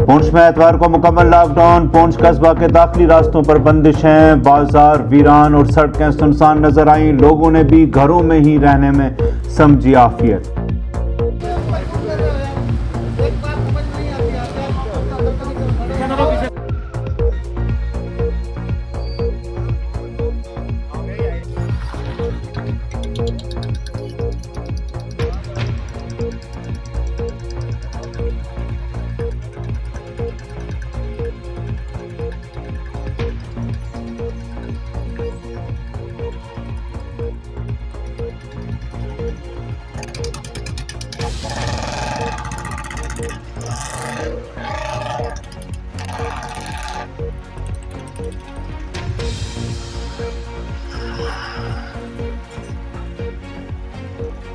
पुंछ में एतवार को मुकम्मल लॉकडाउन। पुंछ कस्बा के दाखिली रास्तों पर बंदिशें, बाजार वीरान और सड़कें सुनसान नजर आईं। लोगों ने भी घरों में ही रहने में समझी आफियत।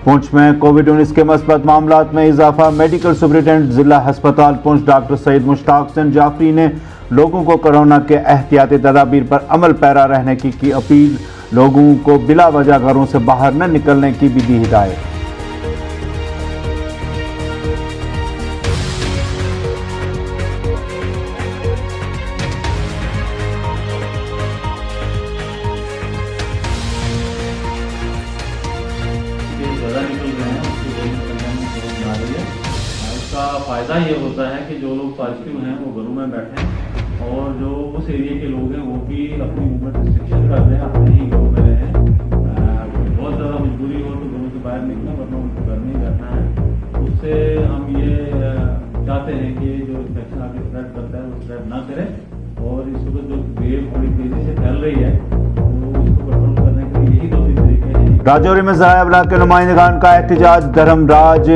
पुंछ में कोविड-19 के मस्बत मामलात में इजाफा। मेडिकल सुपरिटेंडेंट जिला अस्पताल पुंछ डॉक्टर सईद मुश्ताक हुसैन जाफरी ने लोगों को कोरोना के एहतियाती तदाबीर पर अमल पैरा रहने की अपील। लोगों को बिला वजह घरों से बाहर न निकलने की भी दी हिदायत। उसका फ़ायदा ये होता है कि जो लोग पॉजिटिव हैं वो घरों में बैठें और जो उस एरिया के लोग हैं वो भी अपनी मूवमेंट रिस्ट्रिक्शन कर रहे हैं, अपने ही घरों में रहें। बहुत ज़्यादा मजबूरी हो तो घरों से बाहर निकलें, वरना उनको घर में ही रहना है। उससे हम ये चाहते हैं कि जो इन्फेक्शन आगे स्प्रेड करता है वो स्प्रेड ना करे और इस वक्त जो वेव बड़ी तेज़ी से फैल रही है तो उसको कंट्रोल करने के लिए यही दो तीन तरीके हैं। राजौरी में ज़राए अबलाग के नुमाइंदगान का एहतजाज। धर्मराज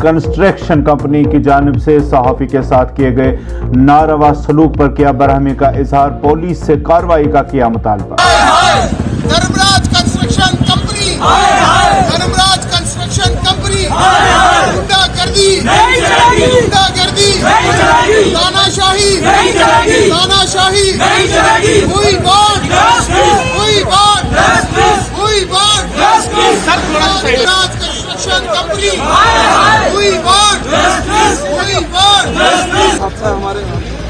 कंस्ट्रक्शन कंपनी की जानिब से सहाफ़ी के साथ किए गए नारवा सलूक पर किया बरहमी का इजहार। पुलिस से कार्रवाई का किया मुतालबा। Dharmraj construction company, Dharmraj construction company, गुंडागर्दी, गुंडागर्दी, तानाशाही, तानाशाही, हुई बात, हुई बात, हुई बात, धर्मराज कंस्ट्रक्शन कंपनी, हुई बात, हुई बात। हमारे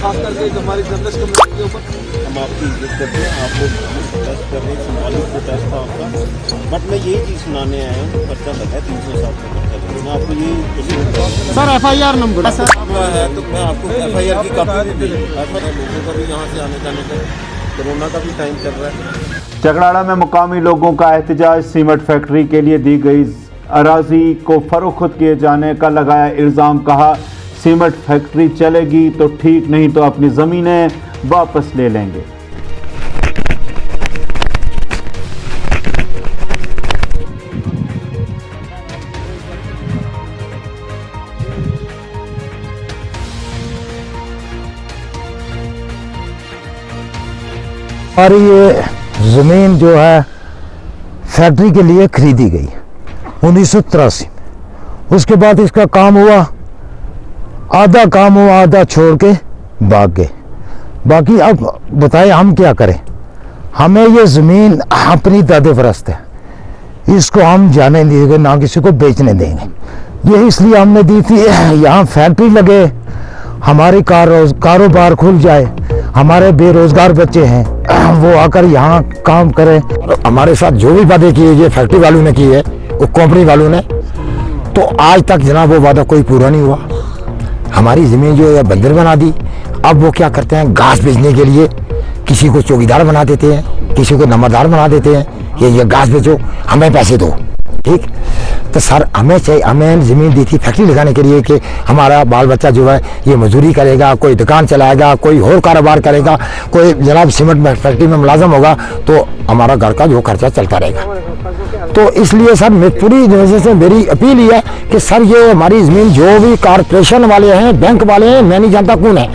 खास करके हमारी जर्नलिस्ट कम्युनिटी के ऊपर हम आपकी इज्जत करते हैं, आप लोग प्रोटेस्ट कर रहे हैं, सिंबॉलिक प्रोटेस्ट था आपका। बट मैं यही चीज़ सुनाने आया हूँ, पर्चा लगा है 307 का पर्चा। मैं आपको ये सर FIR नंबर है तो मैं आपको FIR की कॉपी भी दी। FIR लोगों का भी यहाँ से आने जाने का कोरोना का भी टाइम चल रहा है। चगड़ाड़ा में मुकामी लोगों का एहतजाज। सीमेंट फैक्ट्री के लिए दी गई अराजी को फरोख्त किए जाने का लगाया इल्ज़ाम। कहा सीमेंट फैक्ट्री चलेगी तो ठीक, नहीं तो अपनी ज़मीनें वापस ले लेंगे। हमारी ये ज़मीन जो है फैक्ट्री के लिए खरीदी गई 1983 में। उसके बाद इसका काम हुआ, आधा काम हुआ, आधा छोड़ के भाग गए। बाकी अब बताए हम क्या करें। हमें ये ज़मीन अपनी दादे फरस्त है, इसको हम जाने नहीं देंगे, ना किसी को बेचने देंगे। ये इसलिए हमने दी थी, यहाँ फैक्ट्री लगे, हमारी कारोबार खुल जाए, हमारे बेरोजगार बच्चे हैं वो आकर यहाँ काम करें। हमारे साथ जो भी वादे किए ये फैक्ट्री वालों ने किए, वो कंपनी वालों ने, तो आज तक जनाब वो वादा कोई पूरा नहीं हुआ। हमारी ज़मीन जो है बंदर बना दी। अब वो क्या करते हैं, घास बेचने के लिए किसी को चौकीदार बना देते हैं, किसी को नंबरदार बना देते हैं, ये घास बेचो, हमें पैसे दो। ठीक, तो सर हमें चाहिए, हमें ज़मीन दी थी फैक्ट्री लगाने के लिए कि हमारा बाल बच्चा जो है ये मजदूरी करेगा, कोई दुकान चलाएगा, कोई और कारोबार करेगा, कोई जनाब सीमेंट फैक्ट्री में मुलाजम होगा तो हमारा घर का जो खर्चा चलता रहेगा। तो इसलिए सर मैं पूरी वजह से मेरी अपील ही है कि सर ये हमारी ज़मीन जो भी कारपोरेशन वाले हैं, बैंक वाले हैं, मैं नहीं जानता कौन है,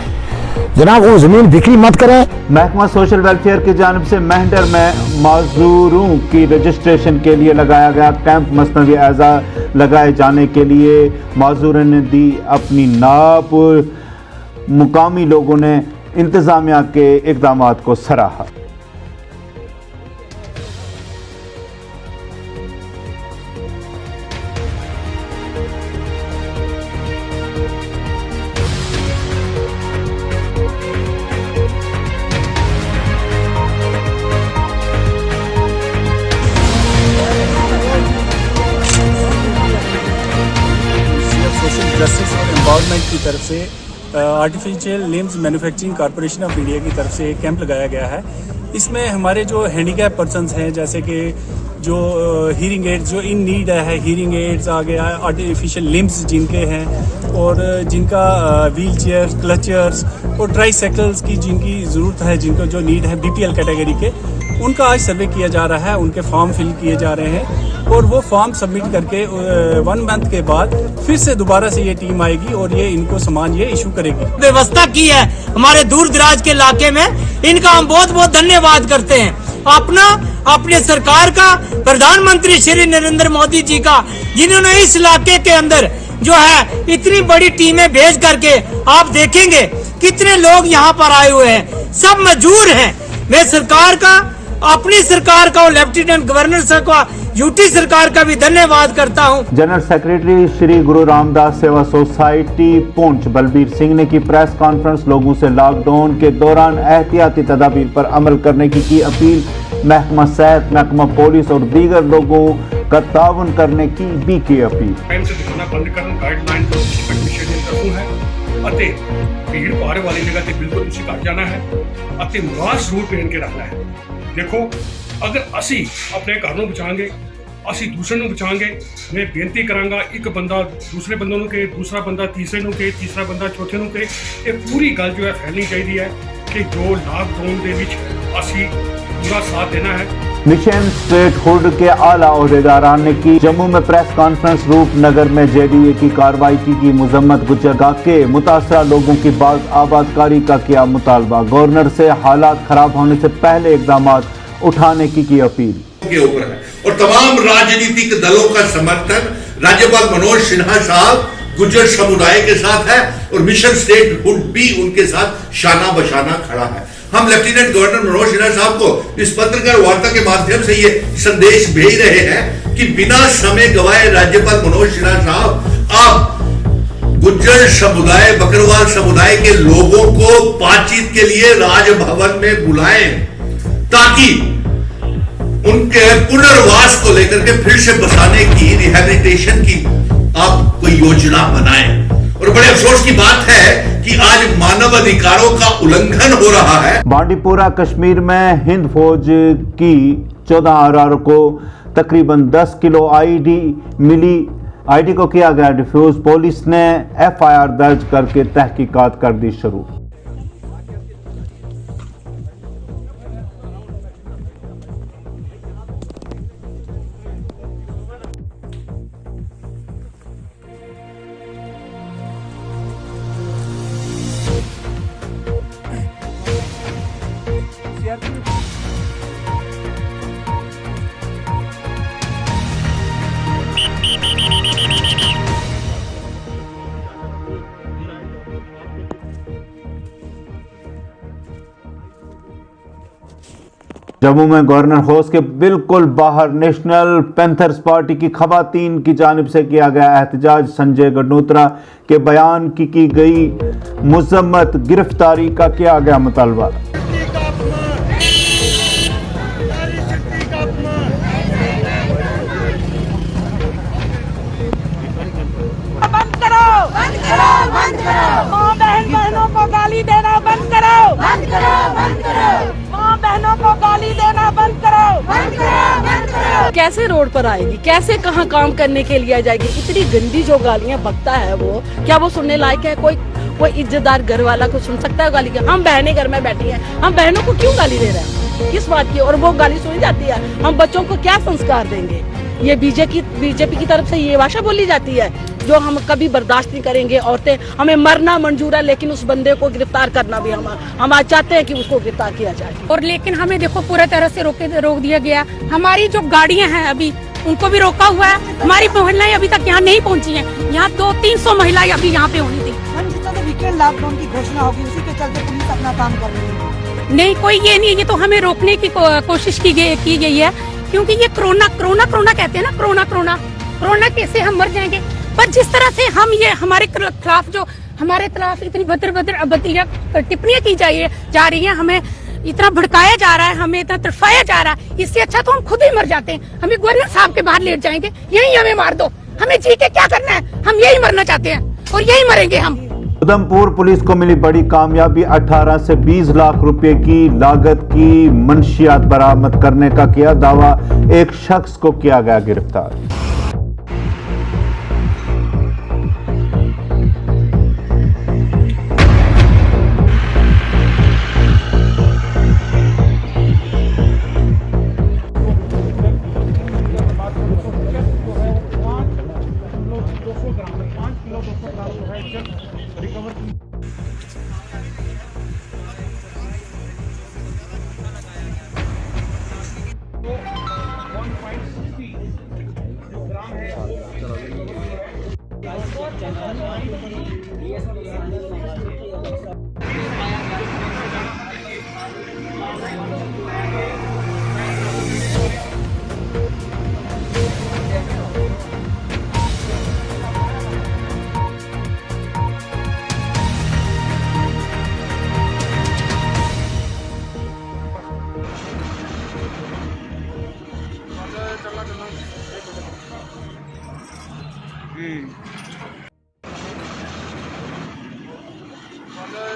जनाब वो ज़मीन बिक्री मत करें। महकमा सोशल वेलफेयर की जानिब से मेहंडर में माजूरों की रजिस्ट्रेशन के लिए लगाया गया कैंप। मसनवी एज़ा लगाए जाने के लिए माजूरों ने दी अपनी नाप। मुकामी लोगों ने इंतज़ामिया के इक़दाम को सराहा। जस्टिस और एम्पावरमेंट की तरफ से artificial limbs manufacturing corporation of India की तरफ से एक कैंप लगाया गया है। इसमें हमारे जो हैंडीकैप पर्सन्स हैं, जैसे कि जो हीयरिंग एड्स जो इन नीड है, हीयरिंग एड्स आ गया, आर्टिफिशियल लिम्स जिनके हैं और जिनका व्हील चेयर्स, क्लचर्स और ट्राईसाइकिल्स की जिनकी ज़रूरत है, जिनको जो नीड है बीपीएल कैटेगरी के, उनका आज सर्वे किया जा रहा है। उनके फॉर्म फिल किए जा रहे हैं और वो फॉर्म सबमिट करके 1 मंथ के बाद फिर से दोबारा से ये टीम आएगी और ये इनको सामान ये इशू करेगी। व्यवस्था की है हमारे दूर दराज के इलाके में, इनका हम बहुत बहुत धन्यवाद करते हैं। अपने सरकार का, प्रधानमंत्री श्री नरेंद्र मोदी जी का, जिन्होंने इस इलाके के अंदर जो है इतनी बड़ी टीमें भेज करके, आप देखेंगे कितने लोग यहाँ पर आए हुए हैं, सब मजबूर हैं। मैं सरकार का, अपनी सरकार का और लेफ्टिनेंट गवर्नर सर का, यूटी सरकार का भी धन्यवाद करता हूं। जनरल सेक्रेटरी श्री गुरु रामदास सेवा सोसाइटी पुंछ बलबीर सिंह ने की प्रेस कॉन्फ्रेंस, लोगों से लॉकडाउन के दौरान एहतियाती तदाबीर पर अमल करने की अपील, महकमा सेहत, महकमा पुलिस और दीगर लोगों का ताउन करने की भी की अपील। टाइम से दुकाना बंद करन गाइडलाइन जो शेड्यूल रखू है ਅਤੇ ਭੀੜ ਭਾੜ ਵਾਲੀ ਜਗ੍ਹਾ ਤੇ ਬਿਲਕੁਲ ਤੁਸੀਂ ਘੱਟ ਜਾਣਾ ਹੈ ਅਤੇ ਮਾਸਕ ਜ਼ਰੂਰ ਪਹਿਨ ਕੇ ਰੱਖਣਾ ਹੈ। ਦੇਖੋ ਅਗਰ ਅਸੀਂ ਆਪਣੇ ਘਰ ਨੂੰ ਬਚਾਵਾਂਗੇ, ਅਸੀਂ ਦੂਸਰੇ ਨੂੰ ਬਚਾਵਾਂਗੇ। ਮੈਂ ਬੇਨਤੀ ਕਰਾਂਗਾ, ਇੱਕ ਬੰਦਾ ਦੂਸਰੇ ਬੰਦੇ ਨੂੰ ਕਹੇ, ਦੂਸਰਾ ਬੰਦਾ ਤੀਸਰੇ ਨੂੰ ਕਹੇ, ਤੀਸਰਾ ਬੰਦਾ ਚੌਥੇ ਨੂੰ ਕਹੇ। ਇਹ ਪੂਰੀ ਗੱਲ ਜੋ ਹੈ ਫੈਲਣੀ ਚਾਹੀਦੀ ਹੈ ਕਿ ਜੋ ਲਾਕਡਾਊਨ ਦੇ ਵਿੱਚ ਅਸੀਂ पूरा साथ देना है। मिशन स्टेटहुड के आला ओहदेदारान ने की जम्मू में प्रेस कॉन्फ्रेंस, रूपनगर में जेडीए की कार्रवाई की मुजम्मत, गुजरगाह के मुतासरा लोगों की बाज आबादकारी का किया मुतालबा, गवर्नर से हालात खराब होने से पहले इकदाम उठाने की अपील। के ऊपर है और तमाम राजनीतिक दलों का समर्थन राज्यपाल मनोज सिन्हा साहब गुज्जर समुदाय के साथ है और मिशन स्टेटहुड भी उनके साथ शाना बशाना खड़ा है। हम लेफ्टिनेंट गवर्नर मनोज सिन्हा साहब को इस पत्रकार वार्ता के माध्यम से ये संदेश भेज रहे हैं कि बिना समय गवाए राज्यपाल मनोज सिन्हा साहब आप गुज्जर समुदाय, बकरवाल समुदाय के लोगों को बातचीत के लिए राजभवन में बुलाएं ताकि उनके पुनर्वास को लेकर के फिर से बसाने की, रिहैबिलिटेशन की आप कोई योजना बनाएं। और बड़े अफसोस की बात है कि आज मानव अधिकारों का उल्लंघन हो रहा है। बांडीपुरा कश्मीर में हिंद फौज की 14 आरआर को तकरीबन 10 किलो आईडी मिली। आईडी को किया गया डिफ्यूज। पुलिस ने एफआईआर दर्ज करके तहकीकात कर दी शुरू। जम्मू में गवर्नर हाउस के बिल्कुल बाहर नेशनल पैंथर्स पार्टी की खवातीन की जानिब से किया गया एहतजाज, संजय गडनोत्रा के बयान की गई मुजम्मत, गिरफ्तारी का किया गया मुतालबा। बंद करो, बंद करो, बंद करो। माँ बहनों को गाली देना बंद करो, बंद करो, बंद करो। माँ बहनों को गाली देना बंद करो, बंद करो, बंद करो। कैसे रोड पर आएगी, कैसे कहाँ काम करने के लिए जाएगी? इतनी गंदी जो गालियाँ बकता है वो, क्या वो सुनने लायक है? कोई इज्जतदार घर वाला को सुन सकता है गाली? हम बहनें घर में बैठी हैं, हम बहनों को क्यों गाली दे रहे हैं, किस बात की? और वो गाली सुनी जाती है, हम बच्चों को क्या संस्कार देंगे? ये बीजेपी की तरफ से ये भाषा बोली जाती है जो हम कभी बर्दाश्त नहीं करेंगे। औरतें, हमें मरना मंजूर है लेकिन उस बंदे को गिरफ्तार करना भी हम आज चाहते हैं कि उसको गिरफ्तार किया जाए। और लेकिन हमें देखो पूरा तरह से रोक दिया गया। हमारी जो गाड़ियां हैं अभी उनको भी रोका हुआ है। हमारी महिलाएं अभी तक यहाँ नहीं पहुँची हैं। यहाँ 200-300 महिलाएं अभी यहाँ पे होनी थी। वीकेंड लॉकडाउन की घोषणा होगी, उसी के चलते पुलिस अपना काम कर रही है। नहीं, कोई ये नहीं है, ये तो हमें रोकने की कोशिश की गई है क्योंकि ये कोरोना कहते हैं ना, कोरोना कैसे हम मर जाएंगे। पर जिस तरह से हम ये हमारे खिलाफ इतनी भद्र टिप्पणियां की जा रही है, हमें इतना भड़काया जा रहा है, हमें इतना तड़फाया जा रहा है, इससे अच्छा तो हम खुद ही मर जाते हैं। हमें गवर्नर साहब के बाहर लेट जाएंगे, यही हमें मार दो, हमें जी के क्या करना है, हम यही मरना चाहते हैं। और यही मरेंगे हम। उधमपुर पुलिस को मिली बड़ी कामयाबी, 18 से 20 लाख रुपए की लागत की मंशियात बरामद करने का किया दावा, एक शख्स को किया गया गिरफ्तार।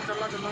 चलना